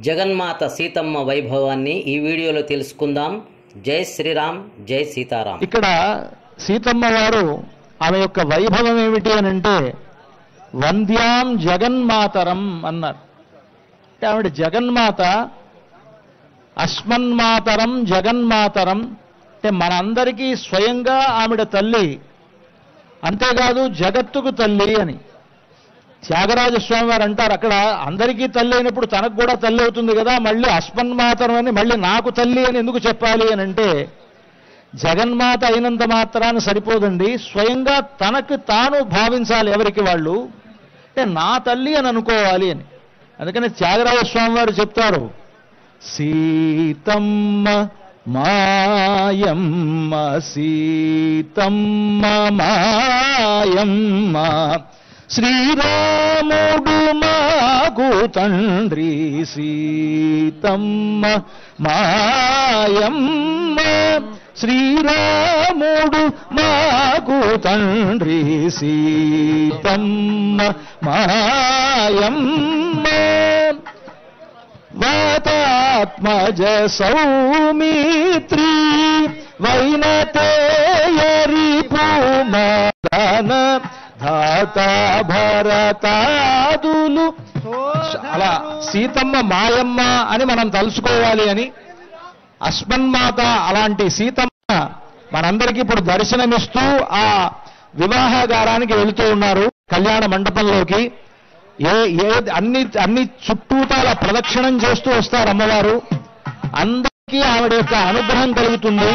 జగన్మాత సీతమ్మ వైభవాన్ని ఈ వీడియోలో తెలుసుకుందాం. జై శ్రీరామ్, జై సీతారాం. ఇక్కడ సీతమ్మ వారు ఆమె యొక్క వైభవం ఏమిటి అని అంటే వంద్యాం జగన్మాతరం అన్నారు. అంటే ఆవిడ జగన్మాత, అస్మన్మాతరం జగన్మాతరం, అంటే మనందరికీ స్వయంగా ఆవిడ తల్లి, అంతేకాదు జగత్తుకు తల్లి అని త్యాగరాజస్వామి వారు అంటారు. అక్కడ అందరికీ తల్లి అయినప్పుడు తనకు కూడా తల్లి అవుతుంది కదా, మళ్ళీ అస్మన్మాతరం అని మళ్ళీ నాకు తల్లి అని ఎందుకు చెప్పాలి అని అంటే జగన్మాత అయినంత మాత్రాన్ని సరిపోదండి, స్వయంగా తనకు తాను భావించాలి ఎవరికి వాళ్ళు, అంటే నా తల్లి అని అనుకోవాలి అని. అందుకని త్యాగరాజస్వామి వారు చెప్తారు, సీతమ్మ మాయమ్మ సీతమ్మ మాయమ్మ శ్రీరాముడు మాకు తండ్రి సీతమ్మ మాయమ్మ శ్రీరాముడు మాకు తండ్రి సీతమ్మ మాయమ్మ వాతాత్మజ సౌమిత్రి వైనతేయరి పూమదన ధాత భరతాదులు. అలా సీతమ్మ మాయమ్మ అని మనం తలుసుకోవాలి అని అస్మన్మాత అలాంటి సీతమ్మ మనందరికీ ఇప్పుడు దర్శనమిస్తూ ఆ వివాహగారానికి వెళుతూ ఉన్నారు, కళ్యాణ మండపంలోకి. అన్ని చుట్టూతాల ప్రదక్షిణం చేస్తూ వస్తారు అమ్మవారు. అందరికీ ఆవిడ యొక్క అనుగ్రహం కలుగుతుంది,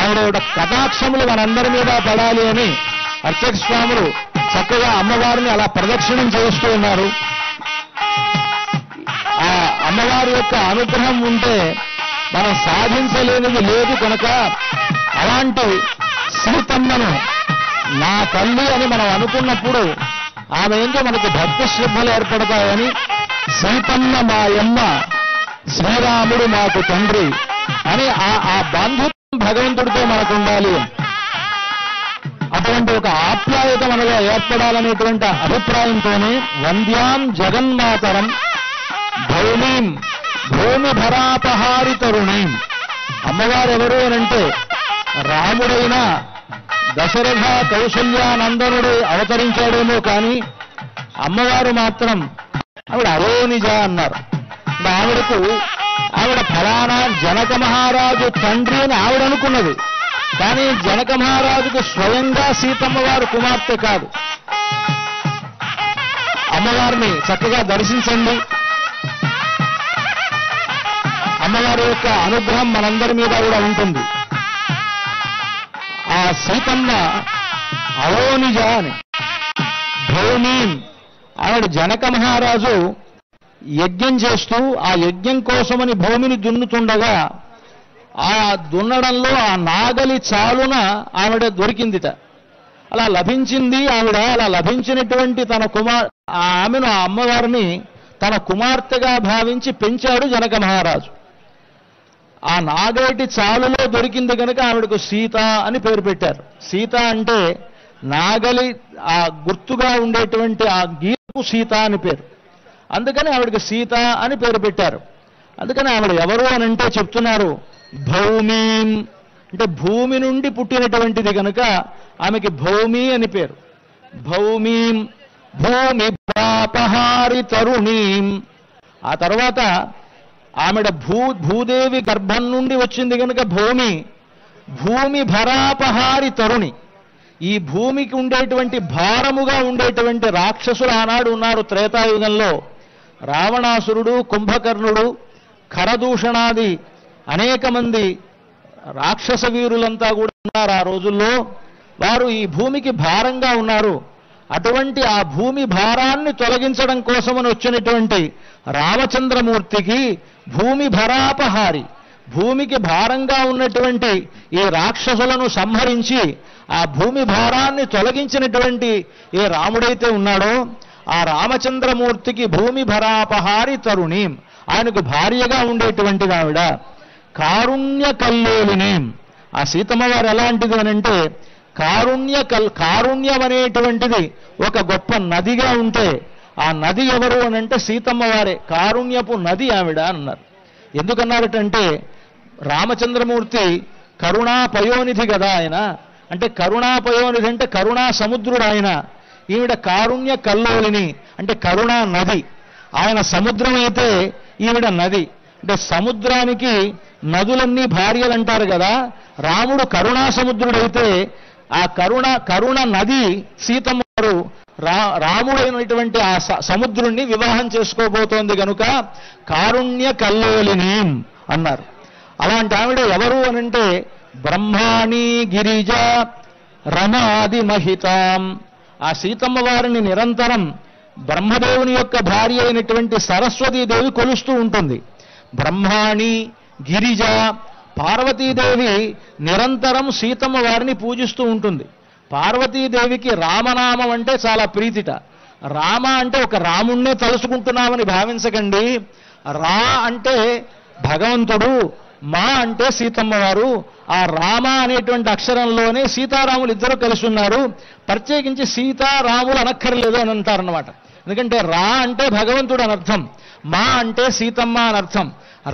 ఆవిడ యొక్క కటాక్షములు మనందరి మీద పడాలి అని అర్చక స్వాములు చక్కగా అమ్మవారిని అలా ప్రదక్షిణం చేస్తూ ఉన్నారు. ఆ అమ్మవారి యొక్క అనుగ్రహం ఉంటే మనం సాధించలేనిది లేదు కనుక అలాంటి సీతమ్మను నా తల్లి అని మనం అనుకున్నప్పుడు ఆమె ఏంటో మనకు భక్తి శ్రద్ధలు ఏర్పడతాయని సీతమ్మ మాయమ్మ శ్రీరాముడు మాకు తండ్రి అని ఆ బంధుత్వం భగవంతుడితో మనకు ఉండాలి, అటువంటి ఒక ఆప్యాయత మనలో ఏర్పడాలనేటువంటి అభిప్రాయంతోనే వంద్యాం జగన్మాతరం భౌమీం భూమి భరాపహారి తరుణీం. అమ్మవారు ఎవరు అనంటే రాముడైన దశరథ కౌశల్యానందనుడు అవతరించాడేమో కానీ అమ్మవారు మాత్రం ఆవిడ అరోనిజ అన్నారు. ఆవిడ ఫలానా జనక మహారాజు తండ్రి అని ఆవిడ అనుకున్నది, కానీ జనక మహారాజుకు స్వయంగా సీతమ్మ వారు కుమార్తె కాదు. అమ్మవారిని చక్కగా దర్శించండి, అమ్మవారి యొక్క అనుగ్రహం మనందరి మీద కూడా ఉంటుంది. ఆ సీతమ్మ అవోనిజ అని భూమి ఆవిడ జనక మహారాజు యజ్ఞం చేస్తూ ఆ యజ్ఞం కోసమని భూమిని దున్నుతుండగా ఆ దున్నడంలో ఆ నాగలి చాలున ఆవిడ దొరికిందిట. అలా లభించింది ఆవిడ. అలా లభించినటువంటి తన ఆమెను ఆ అమ్మవారిని తన కుమార్తెగా భావించి పెంచాడు జనక మహారాజు. ఆ నాగేటి చాలులో దొరికింది కనుక ఆవిడకు సీత అని పేరు పెట్టారు. సీత అంటే నాగలి ఆ గుర్తుగా ఉండేటువంటి ఆ గీతకు సీత అని పేరు, అందుకని ఆవిడకి సీత అని పేరు పెట్టారు. అందుకని ఆవిడ ఎవరు అని అంటే చెప్తున్నారు, భౌమీం అంటే భూమి నుండి పుట్టినటువంటిది కనుక ఆమెకి భౌమి అని పేరు. భౌమీం భూమి భరాపహారి తరుణీం. ఆ తర్వాత ఆమెడ భూదేవి గర్భం నుండి వచ్చింది కనుక భూమి భరాపహారి తరుణి. ఈ భూమికి ఉండేటువంటి భారముగా ఉండేటువంటి రాక్షసులు ఆనాడు ఉన్నారు త్రేతాయుగంలో. రావణాసురుడు, కుంభకర్ణుడు, ఖరదూషణాది అనేక మంది రాక్షస వీరులంతా కూడా ఉన్నారు ఆ రోజుల్లో. వారు ఈ భూమికి భారంగా ఉన్నారు. అటువంటి ఆ భూమి భారాన్ని తొలగించడం కోసమని వచ్చినటువంటి రామచంద్రమూర్తికి భూమి భరాపహారి, భూమికి భారంగా ఉన్నటువంటి ఈ రాక్షసులను సంహరించి ఆ భూమి భారాన్ని తొలగించినటువంటి ఏ రాముడైతే ఉన్నాడో ఆ రామచంద్రమూర్తికి భూమి భరాపహారి తరుణీం, ఆయనకు భార్యగా ఉండేటువంటి ఆవిడ. కారుణ్య కల్లోలినీం. ఆ సీతమ్మ వారు ఎలాంటిది అనంటే కారుణ్యం అనేటువంటిది ఒక గొప్ప నదిగా ఉంటే ఆ నది ఎవరు అని అంటే సీతమ్మ వారే, కారుణ్యపు నది ఆవిడ అన్నారు. ఎందుకన్నారటంటే రామచంద్రమూర్తి కరుణా పయోనిధి కదా ఆయన, అంటే కరుణా పయోనిధి అంటే కరుణా సముద్రుడు ఆయన. ఈవిడ కారుణ్య కల్లోలిని అంటే కరుణా నది. ఆయన సముద్రం అయితే ఈవిడ నది. అంటే సముద్రానికి నదులన్నీ భార్యలు అంటారు కదా, రాముడు కరుణా సముద్రుడైతే ఆ కరుణ నది సీతమ్మ వారు రాముడైనటువంటి ఆ సముద్రుణ్ణి వివాహం చేసుకోబోతోంది కనుక కారుణ్య కల్లోలిని అన్నారు. అలాంటి ఆవిడ ఎవరు అనంటే బ్రహ్మాణి గిరిజ రమాది మహితాం. ఆ సీతమ్మ వారిని నిరంతరం బ్రహ్మదేవుని యొక్క భార్య అయినటువంటి సరస్వతీదేవి కొలుస్తూ ఉంటుంది. బ్రహ్మాణి గిరిజ పార్వతీదేవి నిరంతరం సీతమ్మ వారిని పూజిస్తూ ఉంటుంది. పార్వతీదేవికి రామనామం అంటే చాలా ప్రీతిట. రామ అంటే ఒక రాముణ్ణే తలుసుకుంటున్నామని భావించకండి. రా అంటే భగవంతుడు, మా అంటే సీతమ్మ వారు. ఆ రామ అనేటువంటి అక్షరంలోనే సీతారాములు ఇద్దరు కలిసి ఉన్నారు. ప్రత్యేకించి సీతారాములు అనక్కర్లేదు అని అంటారన్నమాట. ఎందుకంటే రా అంటే భగవంతుడు అనర్థం, మా అంటే సీతమ్మ అనర్థం.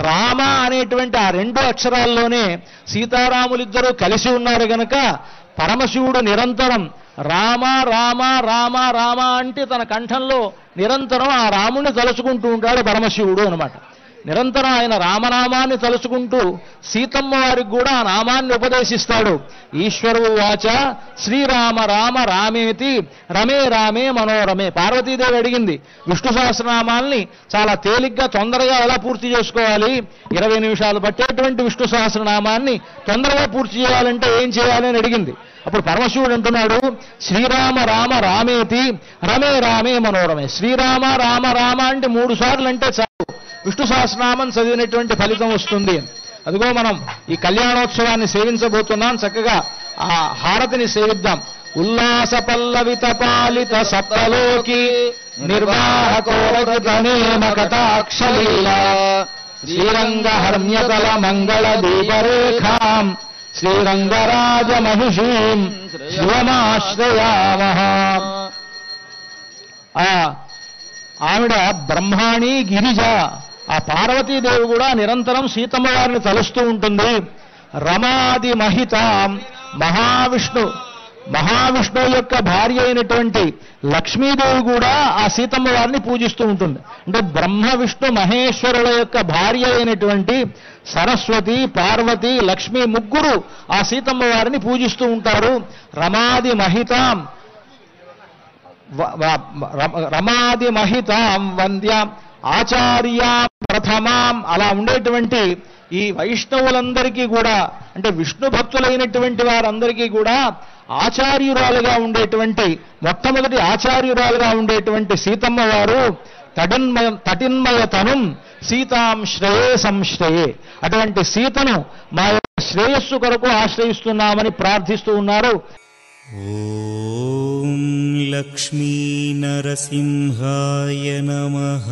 రామ అనేటువంటి ఆ రెండు అక్షరాల్లోనే సీతారాములిద్దరూ కలిసి ఉన్నారు గనక పరమశివుడు నిరంతరం రామ రామ రామ రామ అంటే తన కంఠంలో నిరంతరం ఆ రాముణ్ణి తలుచుకుంటూ ఉంటాడు పరమశివుడు అనమాట. నిరంతరం ఆయన రామనామాన్ని తలుచుకుంటూ సీతమ్మ వారికి కూడా ఆ నామాన్ని ఉపదేశిస్తాడు. ఈశ్వరు వాచ శ్రీరామ రామ రామేతి రమే రామే మనోరమే. పార్వతీదేవి అడిగింది విష్ణు సహస్రనామాల్ని చాలా తేలిగ్గా తొందరగా ఎలా పూర్తి చేసుకోవాలి, 20 నిమిషాలు పట్టేటువంటి విష్ణు సహస్రనామాన్ని తొందరగా పూర్తి చేయాలంటే ఏం చేయాలి అని అడిగింది. అప్పుడు పరమశివుడు అంటున్నాడు శ్రీరామ రామ రామేతి రమే రామే మనోరమే. శ్రీరామ రామ రామ అంటే 3 సార్లు అంటే చాలు, విష్ణు సహస్రనామం చదివినటువంటి ఫలితం వస్తుంది. అదిగో మనం ఈ కళ్యాణోత్సవాన్ని సేవించబోతున్నాం. చక్కగా ఆ హారతిని సేవిద్దాం. ఉల్లాస పల్లవిత పాలిత సప్తలోకి నిర్వాహకోరగణేమ కటాక్షలీలా శ్రీరంగ హర్మ్యతల మంగళ దీపరేఖాం శ్రీరంగరాజ మహిషీం శివమాశ్రయామః. ఆవిడ బ్రహ్మాణి గిరిజ. ఆ పార్వతీదేవి కూడా నిరంతరం సీతమ్మ వారిని తలుస్తూ ఉంటుంది. రమాది మహితాం మహావిష్ణువు యొక్క భార్య అయినటువంటి లక్ష్మీదేవి కూడా ఆ సీతమ్మ వారిని పూజిస్తూ ఉంటుంది. అంటే బ్రహ్మ విష్ణు మహేశ్వరుల యొక్క భార్య అయినటువంటి సరస్వతి పార్వతి లక్ష్మి ముగ్గురు ఆ సీతమ్మ వారిని పూజిస్తూ ఉంటారు. రమాది మహితాం రమాది మహితాం వంద్యాం ఆచార్యాం ప్రథమాం. అలా ఉండేటువంటి ఈ వైష్ణవులందరికీ కూడా అంటే విష్ణు భక్తులైనటువంటి వారందరికీ కూడా ఆచార్యురాలుగా ఉండేటువంటి మొట్టమొదటి ఆచార్యురాలుగా ఉండేటువంటి సీతమ్మ వారు తటిన్మయతనం సీతాం శ్రేయే సంశ్రయే. అటువంటి సీతను మా యొక్క శ్రేయస్సు కొరకు ఆశ్రయిస్తున్నామని ప్రార్థిస్తూ ఉన్నారు. ఓం లక్ష్మీ నరసింహాయ నమః.